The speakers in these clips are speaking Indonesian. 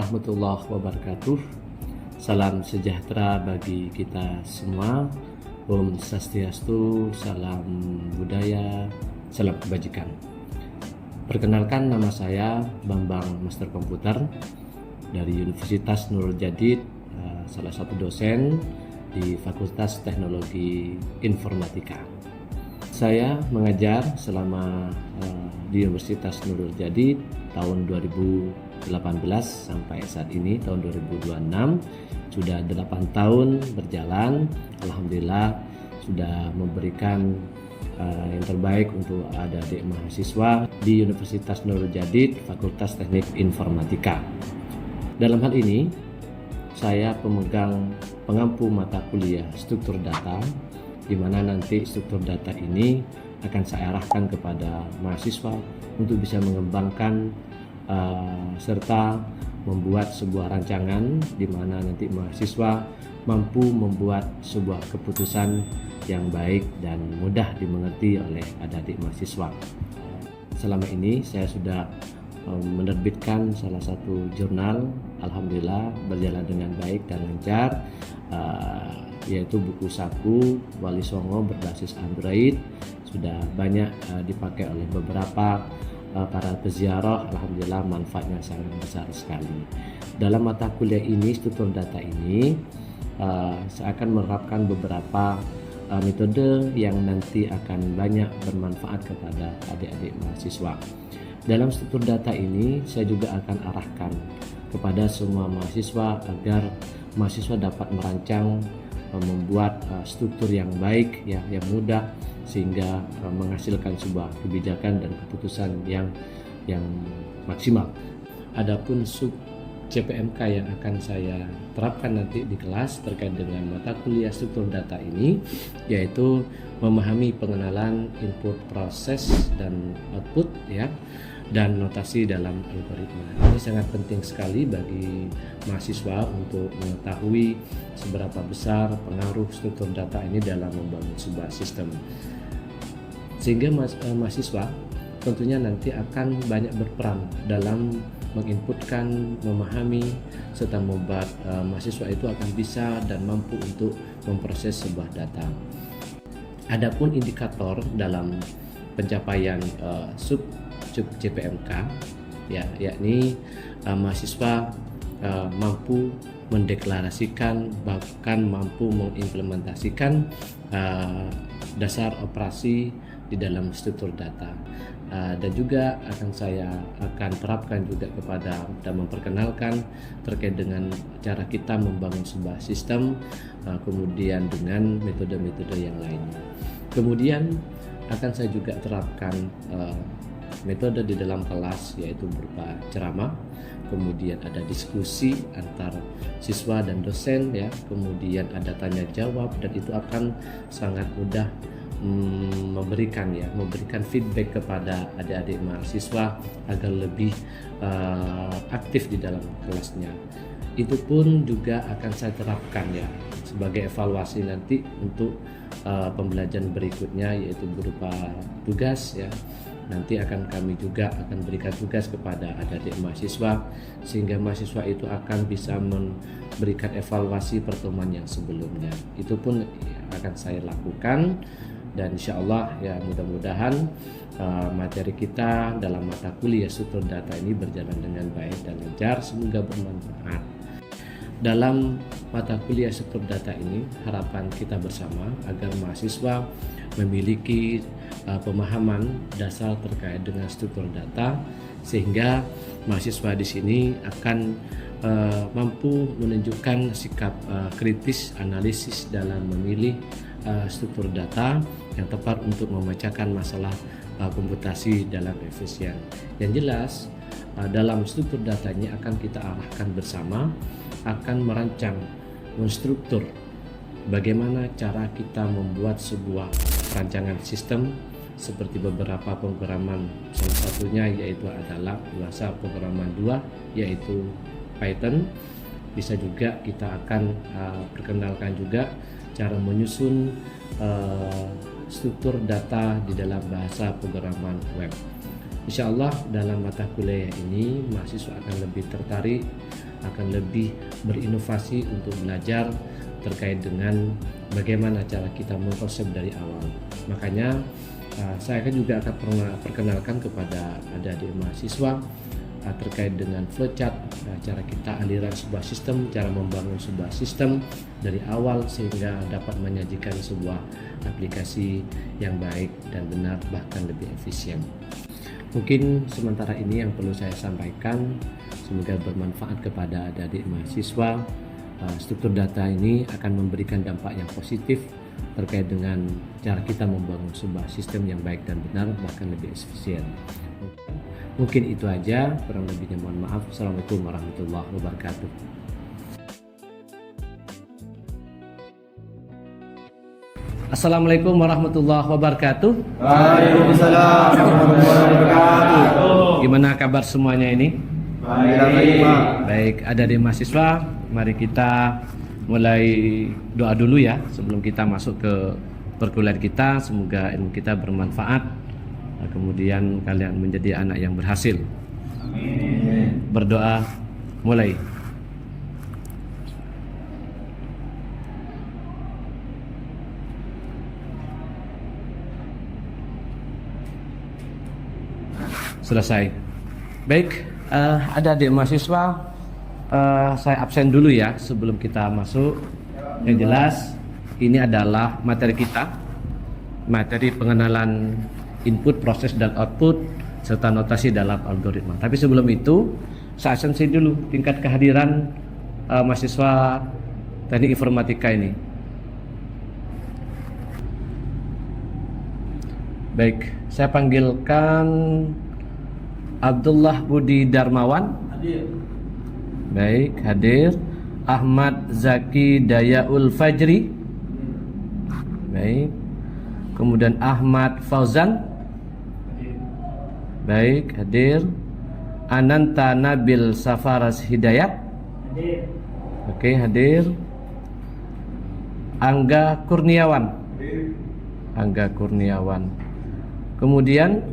warahmatullahi wabarakatuh. Salam sejahtera bagi kita semua. Om Swastiastu, salam budaya, salam kebajikan. Perkenalkan, nama saya Bambang Master Komputer dari Universitas Nurul Jadid, salah satu dosen di Fakultas Teknologi Informatika. Saya mengajar selama di Universitas Nurul Jadid tahun 2018 sampai saat ini tahun 2026. Sudah 8 tahun berjalan. Alhamdulillah sudah memberikan yang terbaik untuk adik-adik mahasiswa di Universitas Nurul Jadid Fakultas Teknik Informatika. Dalam hal ini saya pemegang pengampu mata kuliah struktur data, di mana nanti struktur data ini akan saya arahkan kepada mahasiswa untuk bisa mengembangkan serta membuat sebuah rancangan di mana nanti mahasiswa mampu membuat sebuah keputusan yang baik dan mudah dimengerti oleh adik-adik mahasiswa. Selama ini saya sudah menerbitkan salah satu jurnal, alhamdulillah berjalan dengan baik dan lancar, yaitu buku saku Wali Songo berbasis Android. Sudah banyak dipakai oleh beberapa para peziarah. Alhamdulillah manfaatnya sangat besar sekali. Dalam mata kuliah ini, struktur data ini, saya akan menerapkan beberapa metode yang nanti akan banyak bermanfaat kepada adik-adik mahasiswa. Dalam struktur data ini saya juga akan arahkan kepada semua mahasiswa agar mahasiswa dapat merancang, membuat struktur yang baik, ya, yang mudah, sehingga menghasilkan sebuah kebijakan dan keputusan yang maksimal. Adapun sub CPMK yang akan saya terapkan nanti di kelas terkait dengan mata kuliah struktur data ini, yaitu memahami pengenalan input, proses, dan output, ya, dan notasi dalam algoritma. Ini sangat penting sekali bagi mahasiswa untuk mengetahui seberapa besar pengaruh struktur data ini dalam membangun sebuah sistem. Sehingga mahasiswa tentunya nanti akan banyak berperan dalam menginputkan, memahami, serta membuat mahasiswa itu akan bisa dan mampu untuk memproses sebuah data. Adapun indikator dalam pencapaian sub CPMK, ya, yakni mahasiswa mampu mendeklarasikan, bahkan mampu mengimplementasikan dasar operasi di dalam struktur data. Dan juga saya akan terapkan juga kepada dan memperkenalkan terkait dengan cara kita membangun sebuah sistem, kemudian dengan metode-metode yang lainnya. Kemudian akan saya juga terapkan metode di dalam kelas, yaitu berupa ceramah, kemudian ada diskusi antar siswa dan dosen, ya, kemudian ada tanya jawab, dan itu akan sangat mudah memberikan feedback kepada adik-adik mahasiswa agar lebih aktif di dalam kelasnya. Itu pun juga akan saya terapkan, ya, sebagai evaluasi nanti untuk pembelajaran berikutnya, yaitu berupa tugas, ya. Nanti kami juga akan berikan tugas kepada adik-adik mahasiswa, sehingga mahasiswa itu akan bisa memberikan evaluasi pertemuan yang sebelumnya. Itu pun akan saya lakukan, dan insya Allah, ya, mudah-mudahan materi kita dalam mata kuliah struktur data ini berjalan dengan baik dan lancar, semoga bermanfaat. Dalam mata kuliah struktur data ini, harapan kita bersama agar mahasiswa memiliki pemahaman dasar terkait dengan struktur data, sehingga mahasiswa di sini akan mampu menunjukkan sikap kritis analisis dalam memilih struktur data yang tepat untuk memecahkan masalah komputasi dalam efisien. Yang jelas, dalam struktur data ini akan kita arahkan bersama, akan merancang, menstruktur bagaimana cara kita membuat sebuah rancangan sistem, seperti beberapa pemrograman, salah satunya yaitu adalah bahasa pemrograman 2, yaitu Python. Bisa juga kita akan perkenalkan juga cara menyusun struktur data di dalam bahasa pemrograman web. Insya Allah dalam mata kuliah ini mahasiswa akan lebih tertarik akan lebih berinovasi untuk belajar terkait dengan bagaimana cara kita mengkonsep dari awal. Makanya saya juga akan perkenalkan kepada adik-adik mahasiswa terkait dengan flowchart, cara kita aliran sebuah sistem, cara membangun sebuah sistem dari awal sehingga dapat menyajikan sebuah aplikasi yang baik dan benar, bahkan lebih efisien. Mungkin sementara ini yang perlu saya sampaikan, semoga bermanfaat kepada adik-adik mahasiswa. Struktur data ini akan memberikan dampak yang positif terkait dengan cara kita membangun sebuah sistem yang baik dan benar, bahkan lebih efisien. Mungkin itu aja, kurang lebihnya mohon maaf. Assalamualaikum warahmatullahi wabarakatuh. Assalamualaikum warahmatullahi wabarakatuh. Waalaikumsalam warahmatullahi wabarakatuh. Gimana kabar semuanya ini? Baik, ada di mahasiswa. Mari kita mulai doa dulu ya sebelum kita masuk ke perkuliahan kita. Semoga ilmu kita bermanfaat. Kemudian kalian menjadi anak yang berhasil. Amin. Berdoa mulai. Selesai. Baik, ada adik mahasiswa. Saya absen dulu ya sebelum kita masuk. Yang jelas ini adalah materi kita, materi pengenalan input, proses, dan output serta notasi dalam algoritma. Tapi sebelum itu saya absensi dulu tingkat kehadiran mahasiswa teknik informatika ini. Baik, saya panggilkan Abdullah Budi Darmawan. Hadir. Baik, hadir. Ahmad Zaki Dayaul Fajri. Baik. Kemudian Ahmad Fauzan. Baik, hadir. Ananta Nabil Safaras Hidayat. Hadir. Oke, hadir. Angga Kurniawan. Hadir. Angga Kurniawan. Kemudian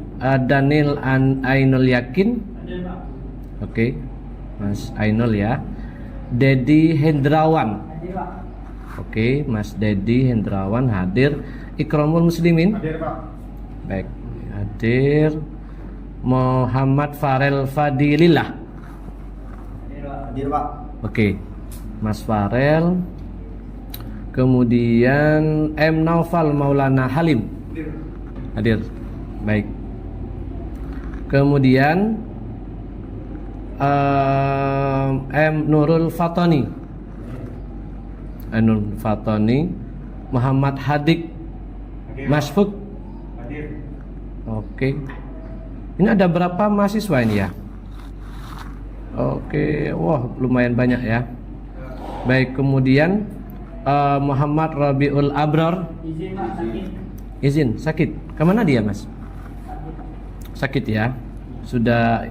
Daniel Ainul Yakin. Hadir, Pak. Oke, Mas Ainul ya. Dedi Hendrawan. Hadir, Pak. Oke, Mas Dedi Hendrawan hadir. Ikramul Muslimin. Hadir, Pak. Baik, hadir. Muhammad Farel Fadilillah. Hadir, Pak. Hadir, Pak. Oke, Mas Farel. Kemudian M Naufal Maulana Halim. Hadir. Hadir. Baik. Kemudian M Nurul Fatoni. Nurul Fatoni. Muhammad Hadik. Hadir, Mas Fuk. Hadir. Oke. Ini ada berapa mahasiswa ini ya? Oke, wah lumayan banyak ya. Baik, kemudian Muhammad Rabiul Abrar. Izin, Pak. Sakit. Izin, sakit. Kemana dia Mas? Sakit ya. Sudah.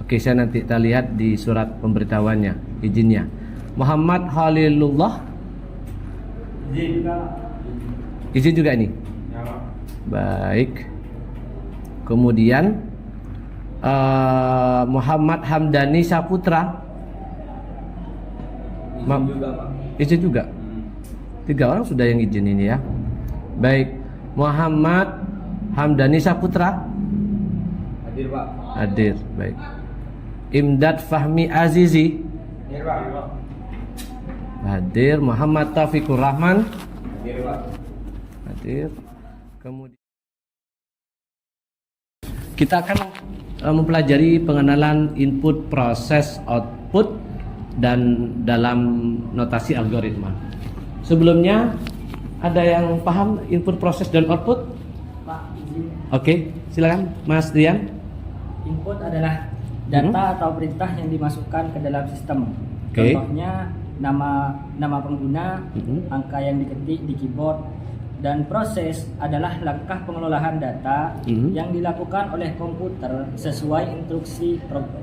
Oke, saya nanti kita lihat di surat pemberitahuannya izinnya. Muhammad Halilullah. Izin, Pak. Izin juga ini. Ya, Pak. Baik. Kemudian Muhammad Hamdani Saputra. Izin juga, Pak. Izin juga. 3 orang sudah yang izin ini ya. Baik. Muhammad Hamdani Saputra. Hadir, Pak. Hadir. Baik. Imdad Fahmi Azizi. Hadir, Pak. Hadir. Muhammad Taufikur Rahman. Hadir, Pak. Hadir. Kemudian kita akan mempelajari pengenalan input, proses, output dan dalam notasi algoritma. Sebelumnya ada yang paham input, proses, dan output? Pak, izin. Oke, silakan Mas Rian. Input adalah data atau perintah yang dimasukkan ke dalam sistem. Oke. Contohnya nama pengguna, angka yang diketik di keyboard, dan proses adalah langkah pengelolaan data yang dilakukan oleh komputer sesuai instruksi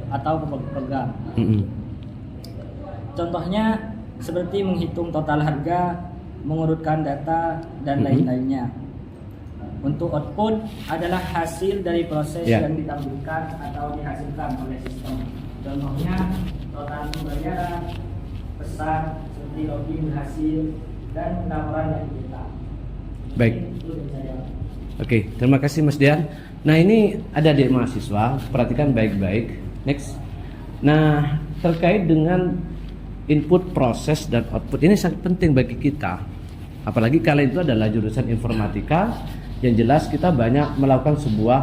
atau program. Contohnya seperti menghitung total harga, mengurutkan data, dan lain-lainnya. Untuk output adalah hasil dari proses yang ditampilkan atau dihasilkan oleh sistem. Contohnya total pembayaran, pesan, seperti login, hasil, dan laporan yang kita. Baik. Itu dari saya. Oke, terima kasih Mas Dian. Nah, ini ada adik mahasiswa, perhatikan baik-baik. Next. Nah, terkait dengan input, proses, dan output ini sangat penting bagi kita. Apalagi kalian itu adalah jurusan informatika, yang jelas kita banyak melakukan sebuah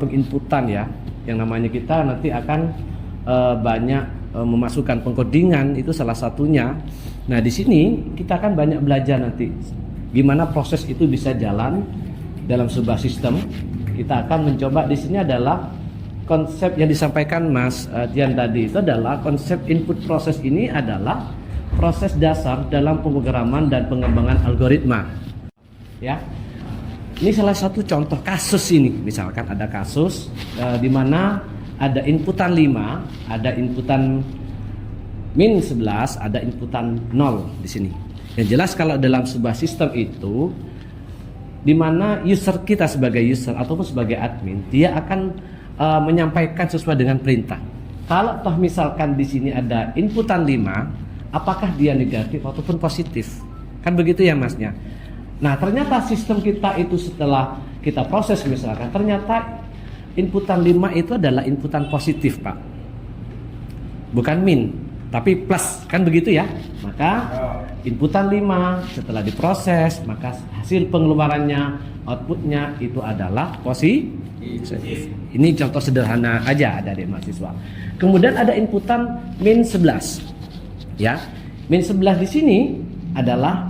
penginputan ya, yang namanya kita nanti akan banyak memasukkan pengkodingan, itu salah satunya. Nah, di sini kita akan banyak belajar nanti gimana proses itu bisa jalan dalam sebuah sistem. Kita akan mencoba di sini adalah konsep yang disampaikan Mas Dian tadi, itu adalah konsep input proses ini adalah proses dasar dalam pemrograman dan pengembangan algoritma. Ya. Ini salah satu contoh kasus ini. Misalkan ada kasus di mana ada inputan 5, ada inputan min 11, ada inputan 0 di sini. Yang jelas kalau dalam sebuah sistem itu di mana user kita sebagai user ataupun sebagai admin, dia akan menyampaikan sesuai dengan perintah. Kalau toh misalkan di sini ada inputan 5, apakah dia negatif ataupun positif? Kan begitu ya Masnya. Nah, ternyata sistem kita itu setelah kita proses misalkan, ternyata inputan 5 itu adalah inputan positif, Pak. Bukan min, tapi plus, kan begitu ya. Maka inputan 5 setelah diproses, maka hasil pengeluarannya, outputnya itu adalah positif. Ini contoh sederhana aja dari mahasiswa. Kemudian ada inputan min 11. Ya. Min 11 di sini adalah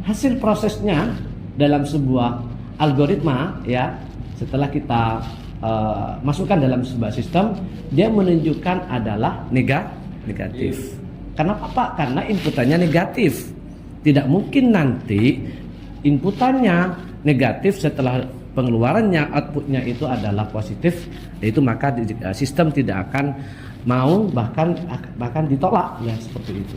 hasil prosesnya dalam sebuah algoritma ya. Setelah kita masukkan dalam sebuah sistem, dia menunjukkan adalah negatif. Kenapa Pak? Karena inputannya negatif. Tidak mungkin nanti inputannya negatif setelah pengeluarannya, outputnya itu adalah positif. Yaitu maka sistem tidak akan mau bahkan ditolak ya, seperti itu.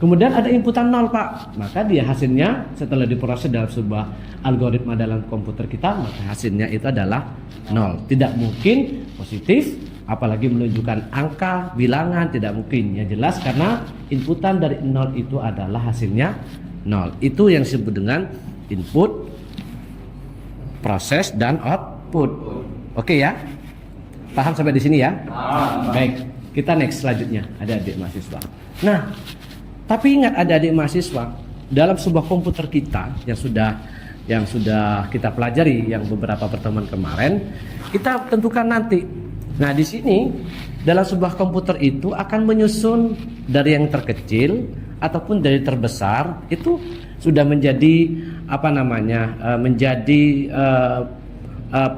Kemudian ada inputan 0 Pak, maka dia hasilnya setelah diproses dalam sebuah algoritma dalam komputer kita, maka hasilnya itu adalah 0. Tidak mungkin positif, apalagi menunjukkan angka, bilangan, tidak mungkin. Yang jelas karena inputan dari 0 itu adalah hasilnya 0. Itu yang disebut dengan input, proses, dan output. Oke ya? Paham sampai di sini ya? Baik, kita next selanjutnya. Ada adik mahasiswa. Nah, tapi ingat adik-adik mahasiswa, dalam sebuah komputer kita yang sudah kita pelajari yang beberapa pertemuan kemarin, kita tentukan nanti. Nah, di sini dalam sebuah komputer itu akan menyusun dari yang terkecil ataupun dari terbesar, itu sudah menjadi menjadi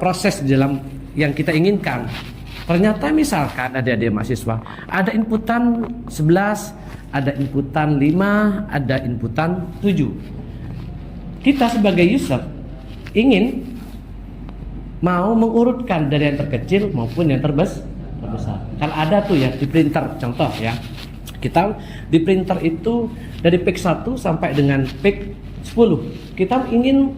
proses dalam yang kita inginkan. Ternyata misalkan adik-adik mahasiswa ada inputan 11, ada inputan 5, ada inputan 7. Kita sebagai user ingin mau mengurutkan dari yang terkecil maupun yang terbesar. Kalau ada tuh ya di printer, contoh ya. Kita di printer itu dari PIC 1 sampai dengan PIC 10. Kita ingin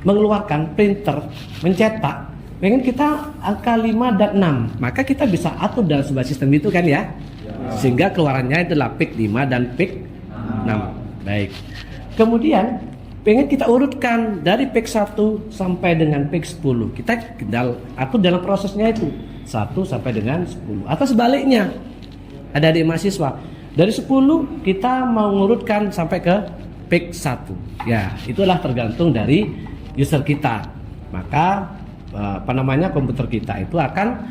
mengeluarkan printer, mencetak, pengen kita angka 5 dan 6. Maka kita bisa atur dalam sebuah sistem itu kan ya. Sehingga keluarannya adalah PIC 5 dan PIC 6. Baik. Kemudian pengen kita urutkan dari PIC 1 sampai dengan PIC 10. Kita atur dalam prosesnya itu 1 sampai dengan 10. Atau sebaliknya. Ada adik mahasiswa dari 10 kita mau ngurutkan sampai ke PIC 1. Ya, itulah tergantung dari user kita. Maka komputer kita itu akan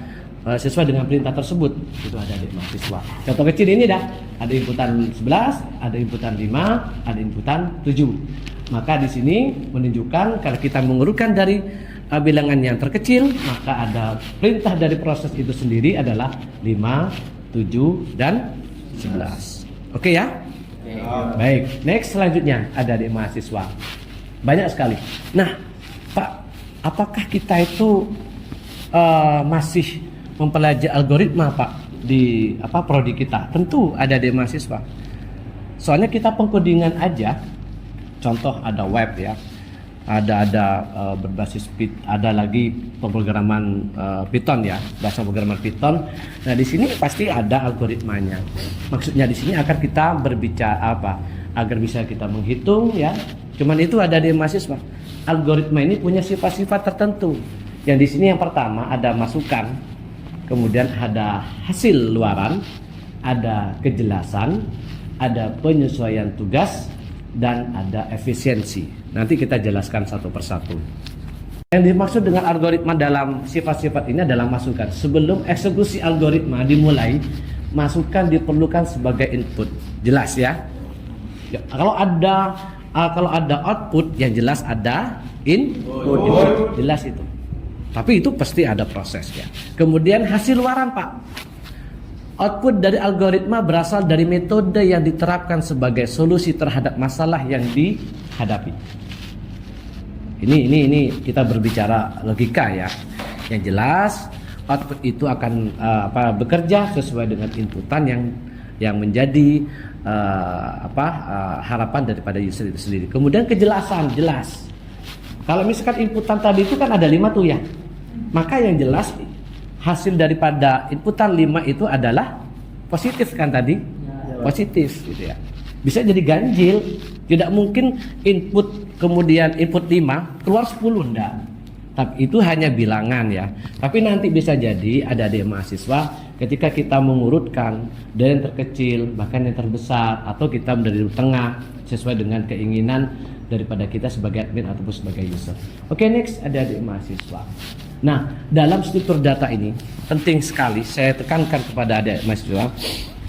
sesuai dengan perintah tersebut. Itu ada adik mahasiswa. Contoh kecil ini dah. Ada inputan 11, ada inputan 5, ada inputan 7. Maka di sini menunjukkan kalau kita mengurutkan dari bilangan yang terkecil, maka ada perintah dari proses itu sendiri adalah 5, 7, dan 11. Oke ya? Baik, next selanjutnya ada adik mahasiswa. Banyak sekali. Nah, Pak, apakah kita itu masih mempelajari algoritma Pak di prodi kita? Tentu ada adik mahasiswa. Soalnya kita pengkodingan aja. Contoh ada web ya. berbasis ada lagi pemrograman Python ya, bahasa pemrograman Python. Nah, di sini pasti ada algoritmanya. Maksudnya di sini akan kita berbicara agar bisa kita menghitung ya. Cuman itu ada di mahasiswa. Algoritma ini punya sifat-sifat tertentu. Yang di sini yang pertama ada masukan, kemudian ada hasil luaran, ada kejelasan, ada penyesuaian tugas, dan ada efisiensi. Nanti kita jelaskan satu persatu. Yang dimaksud dengan algoritma dalam sifat-sifat ini adalah masukan. Sebelum eksekusi algoritma dimulai, masukan diperlukan sebagai input. Jelas ya? Kalau ada output, yang jelas ada input. Jelas itu. Tapi itu pasti ada prosesnya. Kemudian hasil luaran, Pak. Output dari algoritma berasal dari metode yang diterapkan sebagai solusi terhadap masalah yang dihadapi. Ini kita berbicara logika ya. Yang jelas output itu akan bekerja sesuai dengan inputan yang menjadi harapan daripada user itu sendiri. Kemudian kejelasan, jelas. Kalau misalkan inputan tadi itu kan ada 5 tuh ya. Maka yang jelas hasil daripada inputan 5 itu adalah positif kan tadi? Positif gitu ya. Bisa jadi ganjil. Tidak mungkin input kemudian input 5 keluar 10, enggak. Tapi itu hanya bilangan ya. Tapi nanti bisa jadi ada di mahasiswa ketika kita mengurutkan dari yang terkecil bahkan yang terbesar, atau kita dari tengah sesuai dengan keinginan daripada kita sebagai admin ataupun sebagai user. Oke, next ada di mahasiswa. Nah, dalam struktur data ini penting sekali saya tekankan kepada adik mahasiswa,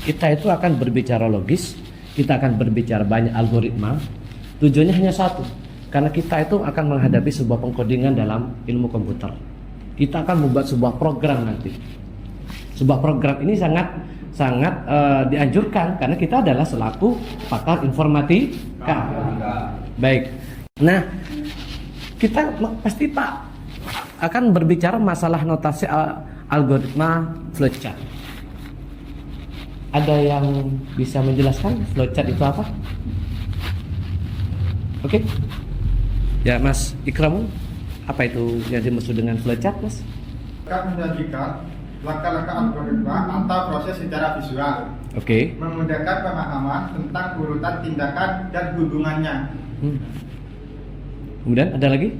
kita itu akan berbicara logis, kita akan berbicara banyak algoritma. Tujuannya hanya satu, karena kita itu akan menghadapi sebuah pengkodingan dalam ilmu komputer. Kita akan membuat sebuah program nanti. Sebuah program ini sangat dianjurkan karena kita adalah selaku pakar informatika. Baik. Nah, kita pasti Pak akan berbicara masalah notasi algoritma flowchart. Ada yang bisa menjelaskan flowchart itu apa? Oke. Ya, Mas Ikram, apa itu yang dimaksud dengan flowchart, Mas? Akan menjadikan langkah-langkah algoritma atau proses secara visual. Oke. Memudahkan pemahaman tentang urutan tindakan dan hubungannya. Kemudian ada lagi?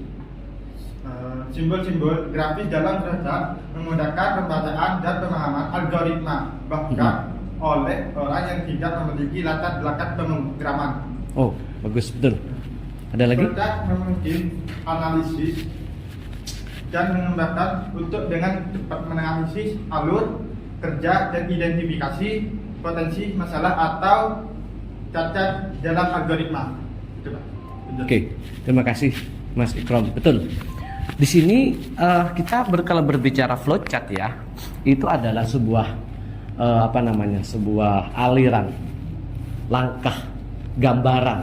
Simbol-simbol grafis dalam flowchart memudahkan pembacaan dan pemahaman algoritma, bahkan oleh orang yang tidak memiliki latar belakang pemrograman. Oh, bagus, betul. Ada lagi? Flowchart memungkinkan analisis dan mengembangkan untuk dengan cepat menganalisis alur kerja dan identifikasi potensi masalah atau cacat dalam algoritma. Oke, terima kasih Mas Ikram. Betul. Di sini kita kalau berbicara flowchart ya, itu adalah sebuah sebuah aliran, langkah, gambaran.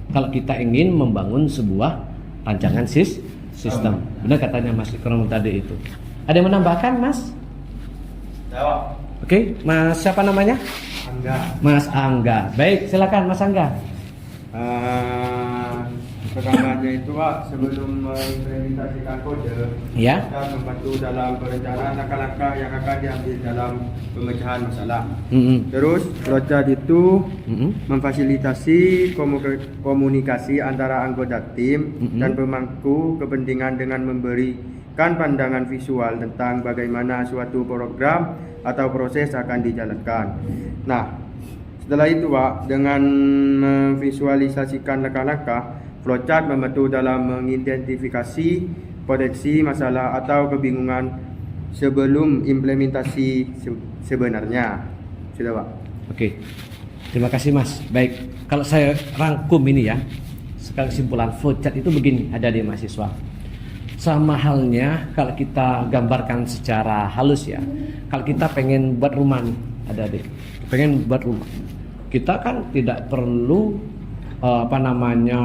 Kalau kita ingin membangun sebuah rancangan sistem. Benar katanya Mas Ikram tadi itu. Ada yang menambahkan, Mas? Jawab. Oke, Mas siapa namanya? Angga. Mas Angga. Baik, silakan Mas Angga. Pertamanya itu Pak, sebelum mengimplementasikan kode, Ya. kita membantu dalam perencanaan langkah-langkah yang akan diambil dalam pemecahan masalah. Terus flowchart itu memfasilitasi komunikasi antara anggota tim dan pemangku kepentingan dengan memberikan pandangan visual tentang bagaimana suatu program atau proses akan dijalankan. Nah, setelah itu Pak, dengan memvisualisasikan langkah-langkah, flowchart membantu dalam mengidentifikasi potensi masalah atau kebingungan sebelum implementasi sebenarnya. Sudah Pak. Oke. Terima kasih Mas. Baik, kalau saya rangkum ini ya, sekali kesimpulan flowchart itu begini, ada di mahasiswa. Sama halnya kalau kita gambarkan secara halus ya. Kalau kita pengen buat rumah nih, ada deh. Pengen buat rumah. Kita kan tidak perlu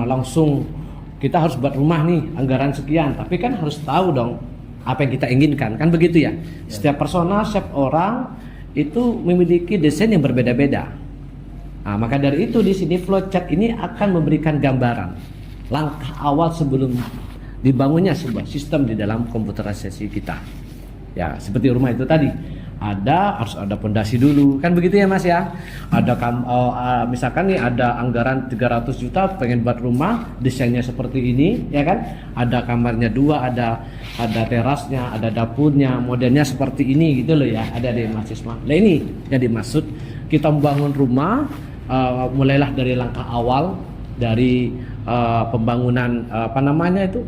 langsung kita harus buat rumah nih, anggaran sekian, tapi kan harus tahu dong apa yang kita inginkan, kan begitu ya. Setiap personal, setiap orang itu memiliki desain yang berbeda-beda. Nah, maka dari itu di sini flowchart ini akan memberikan gambaran langkah awal sebelum dibangunnya sebuah sistem di dalam komputerisasi kita. Ya, seperti rumah itu tadi. Harus ada pondasi dulu, kan begitu ya Mas ya. Ada misalkan nih ada anggaran 300 juta pengen buat rumah, desainnya seperti ini, ya kan? Ada kamarnya 2, ada terasnya, ada dapurnya, modelnya seperti ini gitu loh ya. Ada di mahasiswa. Nah ini yang dimaksud kita membangun rumah, mulailah dari langkah awal dari pembangunan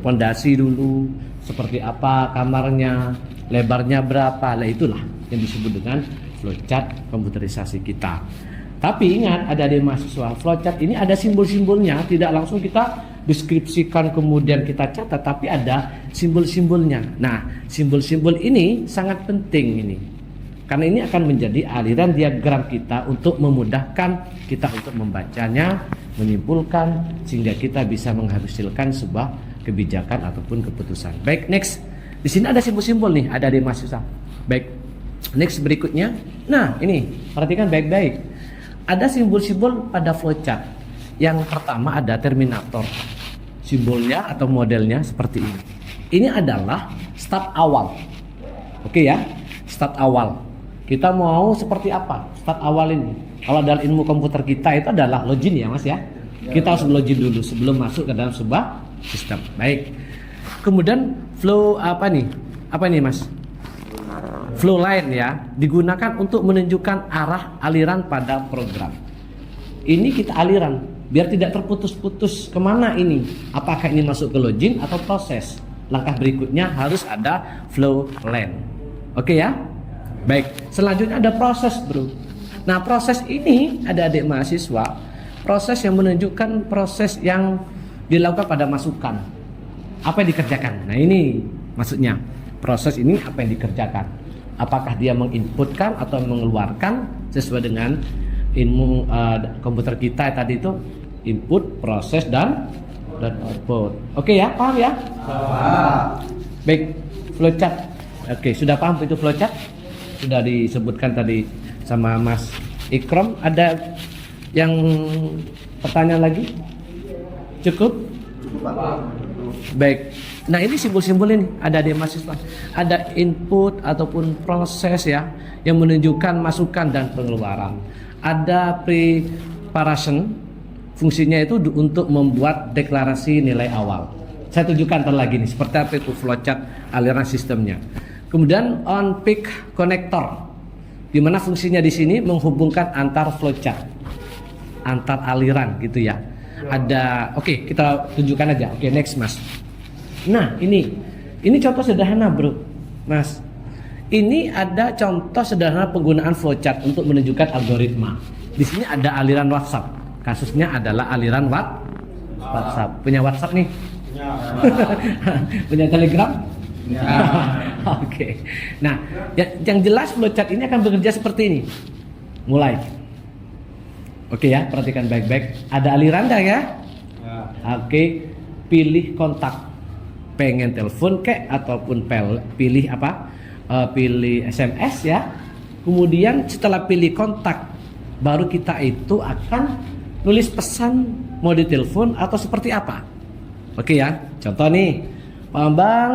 pondasi dulu, seperti apa kamarnya, lebarnya berapa, lah itulah yang disebut dengan flowchart komputerisasi kita. Tapi ingat, ada di mahasiswa, flowchart ini ada simbol-simbolnya, tidak langsung kita deskripsikan kemudian kita catat, tapi ada simbol-simbolnya. Nah, simbol-simbol ini sangat penting ini, karena ini akan menjadi aliran diagram kita untuk memudahkan kita untuk membacanya, menyimpulkan, sehingga kita bisa menghasilkan sebuah kebijakan ataupun keputusan. Baik, next. Di sini ada simbol-simbol nih, ada di mahasiswa. Baik. Next berikutnya. Nah, ini perhatikan baik-baik. Ada simbol-simbol pada flowchart. Yang pertama ada terminator. Simbolnya atau modelnya seperti ini. Ini adalah start awal. Oke ya, start awal. Kita mau seperti apa start awal ini? Kalau dalam ilmu komputer kita itu adalah login ya Mas ya. Kita harus login dulu sebelum masuk ke dalam sebuah sistem. Baik. Kemudian flow apa nih Mas? Flow line ya, digunakan untuk menunjukkan arah aliran pada program. Ini kita aliran biar tidak terputus-putus kemana ini. Apakah ini masuk ke login atau proses? Langkah berikutnya harus ada flow line. Oke ya? Baik, selanjutnya ada proses bro. Nah proses ini ada adik mahasiswa, proses yang menunjukkan proses yang dilakukan pada masukan. Apa yang dikerjakan? Nah ini maksudnya, proses ini apa yang dikerjakan. Apakah dia menginputkan atau mengeluarkan sesuai dengan ilmu komputer kita tadi itu, input, proses, dan output. Oke ya, paham ya? Baik, flowchart. Oke, sudah paham itu flowchart? Sudah disebutkan tadi sama Mas Ikram. Ada yang pertanyaan lagi? Cukup? Baik. Nah ini simbol-simbol ini ada di mahasiswa. Ada input ataupun proses ya, yang menunjukkan masukan dan pengeluaran. Ada preparation, fungsinya itu untuk membuat deklarasi nilai awal. Saya tunjukkan lagi nih, seperti apa itu flowchart aliran sistemnya. Kemudian on peak connector, di mana fungsinya di sini menghubungkan antar flowchart, antar aliran gitu ya. Ada, oke, kita tunjukkan aja. Oke, next Mas. Nah ini contoh sederhana bro, Mas. Ini ada contoh sederhana penggunaan flowchart untuk menunjukkan algoritma. Di sini ada aliran WhatsApp. Kasusnya adalah aliran WhatsApp. Punya WhatsApp nih? Punya Telegram? Oke. Nah, yang jelas flowchart ini akan bekerja seperti ini. Mulai. Oke ya, perhatikan baik-baik. Ada aliran dah ya? Oke. Pilih kontak. Pengen telepon kek ataupun pilih apa? Pilih SMS ya. Kemudian setelah pilih kontak, baru kita itu akan nulis pesan mau ditelepon atau seperti apa. Oke ya. Contoh nih, Pak Bang,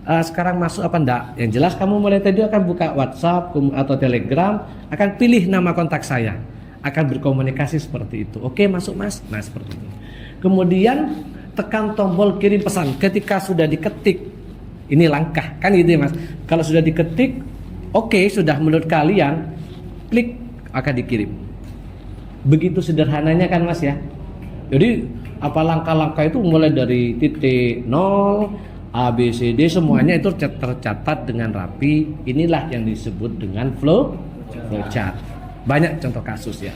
sekarang masuk apa enggak? Yang jelas kamu mulai tadi akan buka WhatsApp atau Telegram, akan pilih nama kontak saya, akan berkomunikasi seperti itu. Oke, masuk Mas. Nah seperti itu. Kemudian tekan tombol kirim pesan ketika sudah diketik. Ini langkah kan gitu ya Mas. Kalau sudah diketik, oke, sudah menurut kalian, klik akan dikirim. Begitu sederhananya kan Mas ya. Jadi apa langkah-langkah itu mulai dari titik 0, A, B, C, D semuanya itu tercatat dengan rapi. Inilah yang disebut dengan flowchart. Banyak contoh kasus ya.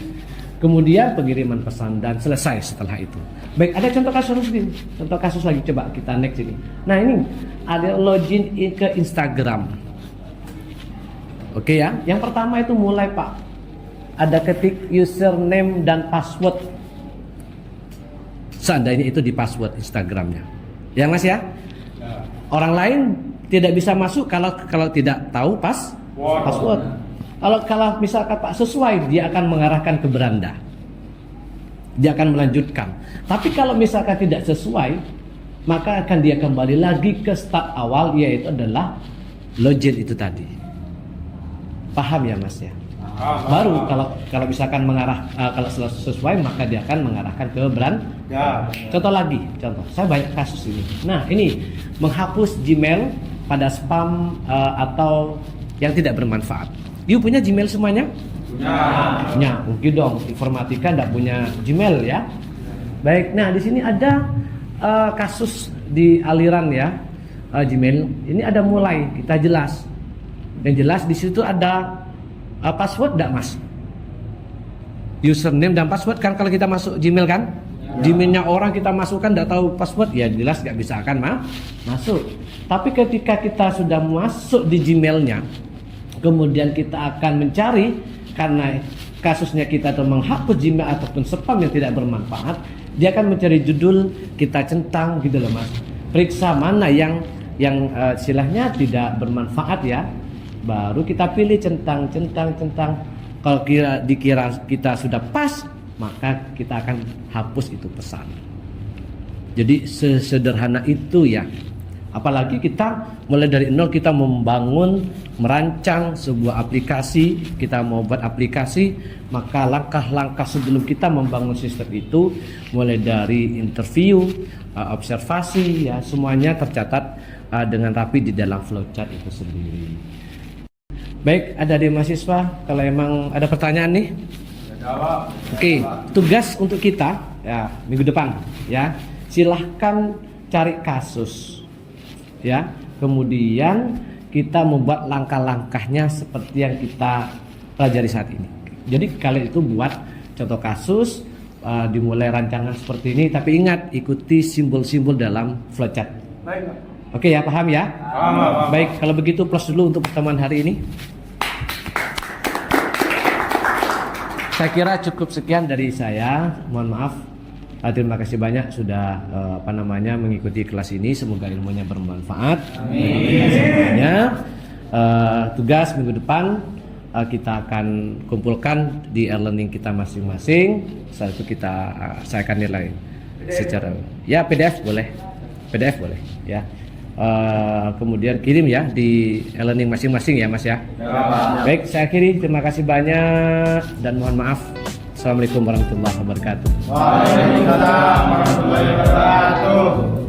Kemudian pengiriman pesan dan selesai setelah itu. Baik, ada contoh kasus lagi. Contoh kasus lagi, coba kita next ini. Nah ini ada login ke Instagram. Oke ya. Yang pertama itu mulai Pak. Ada ketik username dan password. Seandainya itu di password Instagramnya. Ya Mas ya. Orang lain tidak bisa masuk kalau tidak tahu password. Kalau misalkan Pak sesuai, dia akan mengarahkan ke beranda. dia akan melanjutkan. Tapi kalau misalkan tidak sesuai, maka akan dia kembali lagi ke start awal, yaitu adalah login itu tadi. Paham ya Mas ya? Baru kalau misalkan mengarah kalau sesuai, maka dia akan mengarahkan ke brand. Contoh lagi, saya banyak kasus ini. Nah, ini menghapus Gmail pada spam atau yang tidak bermanfaat. You punya Gmail semuanya? Punya. Mungkin dong informatika tidak punya Gmail ya. Baik, nah di sini ada kasus di aliran ya Gmail. Ini ada mulai kita jelas. Yang jelas di situ ada password enggak Mas? Username dan password kan kalau kita masuk Gmail kan? Gmailnya orang kita masukkan enggak tahu password, ya jelas nggak bisa akan masuk. Tapi ketika kita sudah masuk di Gmailnya, kemudian kita akan mencari, karena kasusnya kita tuh menghapus Gmail ataupun spam yang tidak bermanfaat, dia akan mencari judul, kita centang gitu loh Mas. Periksa mana yang istilahnya tidak bermanfaat ya. Baru kita pilih centang. Kalau dikira kita sudah pas, maka kita akan hapus itu pesan. Jadi sesederhana itu ya. Apalagi kita mulai dari nol, kita merancang sebuah aplikasi, kita mau buat aplikasi, maka langkah-langkah sebelum kita membangun sistem itu, mulai dari interview, observasi, ya semuanya tercatat dengan rapi di dalam flowchart itu sendiri. Baik, ada di mahasiswa, kalau emang ada pertanyaan nih. Oke, tugas untuk kita ya minggu depan ya, silahkan cari kasus ya, kemudian kita membuat langkah-langkahnya seperti yang kita pelajari saat ini. Jadi kalian itu buat contoh kasus, dimulai rancangan seperti ini, tapi ingat ikuti simbol-simbol dalam flowchart. Baik. Oke ya, paham ya? Paham. Baik, kalau begitu plus dulu untuk pertemuan hari ini. Saya kira cukup sekian dari saya. Mohon maaf. Terima kasih banyak sudah mengikuti kelas ini. Semoga ilmunya bermanfaat. Amin. Semuanya. Tugas minggu depan kita akan kumpulkan di e-learning kita masing-masing. Setelah itu saya akan nilai secara ya PDF boleh ya. Kemudian kirim ya di e-learning masing-masing ya Mas ya. Baik, saya akhiri. Terima kasih banyak dan mohon maaf. Assalamualaikum warahmatullahi wabarakatuh. Waalaikumsalam warahmatullahi wabarakatuh.